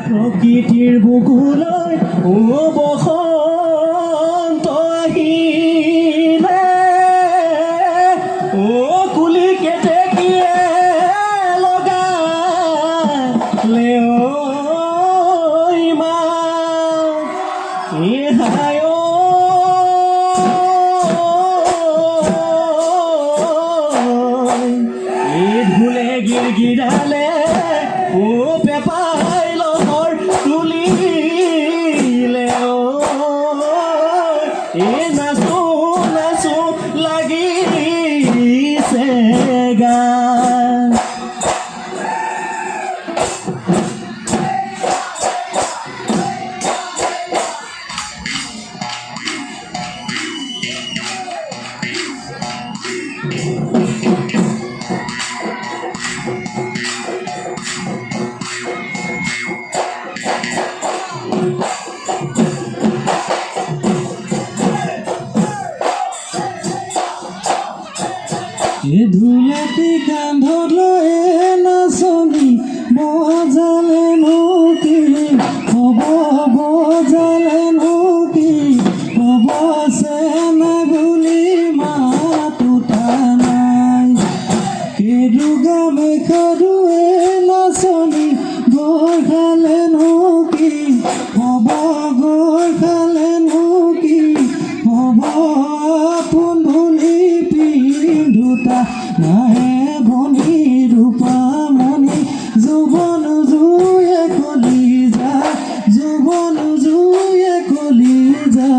প্ৰকৃতিৰ বুকুলৈ বসন্ত আহিলে কুলি কেতেকীয়ে লগালে মা হায় ধুলে গিৰগিৰালে পেপাই লহৰ তুলিলে নাচো নাচো লাগিছে গা ধুলেটি কান্ধত লৈ নাচনি বজালে নকি হ'ব বজালে নকি হ'ব চেনে বুলি মাতুতা নাই কেৰুগা মেখৰুৱে নাচনি গৈ খালে নকি হ'ব গৈ খালে নকি হ'ব আপোন বুলি পিন্ধোতা নাহে ভনী ৰূপামণি যৌৱন জুয়ে কলি যা যৌৱন জুয়ে কলি যা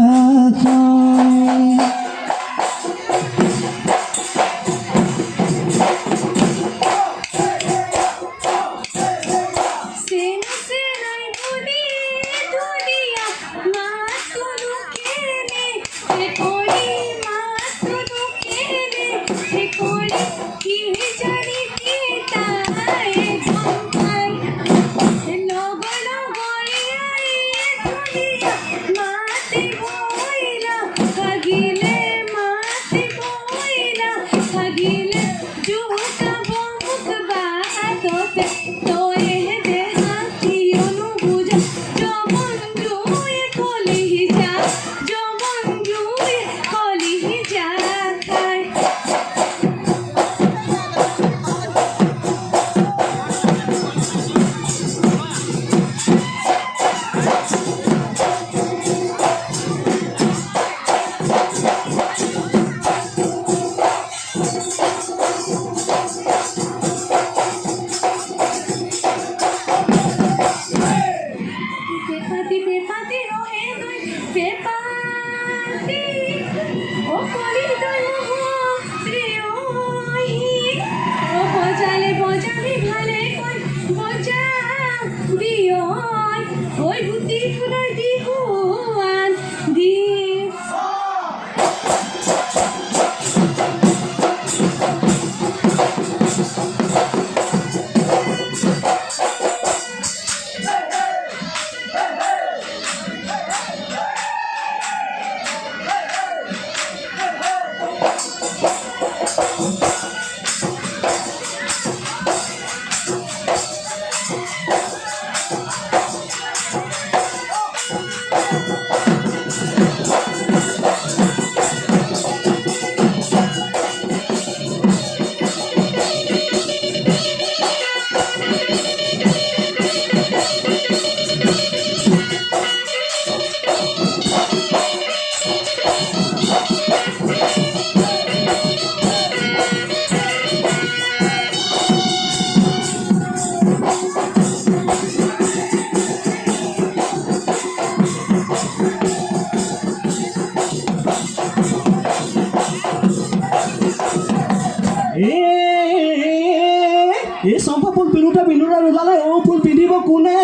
চম্পা ফুল পিন্ধোতে ওলালে ফুল পিন্ধিব কোনে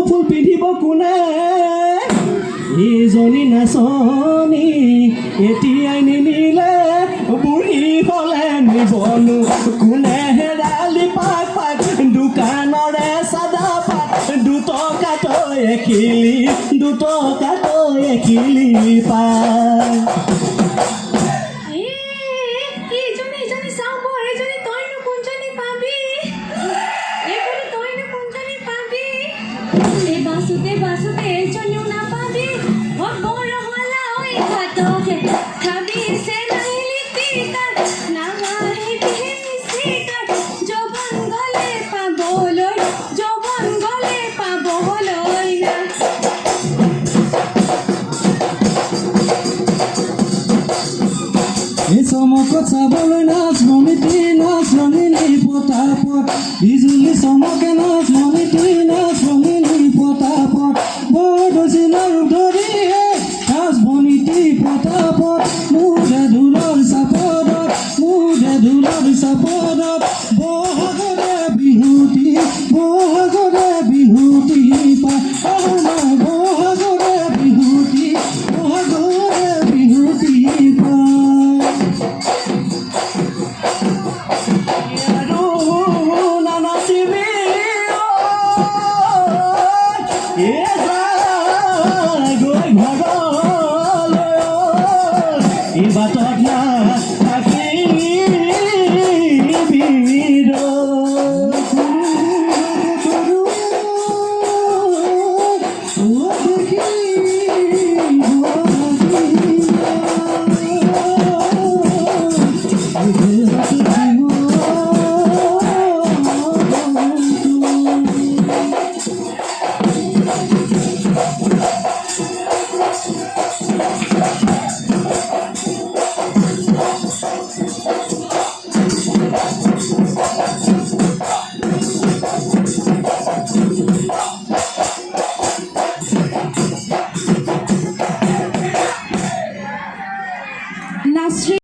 ফুল পিন্ধিব কোনে এইজনী নাচনী এতিয়াই নিনিলে বুঢ়ী হ'লে নিবনো কোনে হেৰালি পাক পাক দোকানৰে চাদা পাত দুটকাতৈ একিলি পায় এইজনী চাওঁ মই এইজনী তইনো কোনজনী পাবি এইজনী তইনো এই চমকত চাবলৈ নাচ মণিটি নাচ ৰঙিনী পতাপত বিজুলী চমকে নাচ মণিটি নাচ ৰঙিনী পতাপত বৰদৈচিলা ৰূপ ধৰিয়ে নাচ মণিটি পতাপত মুঠে ঢোলৰ চাপদত মুঠে ঢোলৰ চাপদত বহাগৰে বিহুটি বহাগৰে বিহুটি পায় বহাগৰে বিহুটি বহাগৰে বিহুটি পায় আৰু নানাচিবি গৈ ঘৰলৈ এই বাটত নাথাকিবি নাচৰি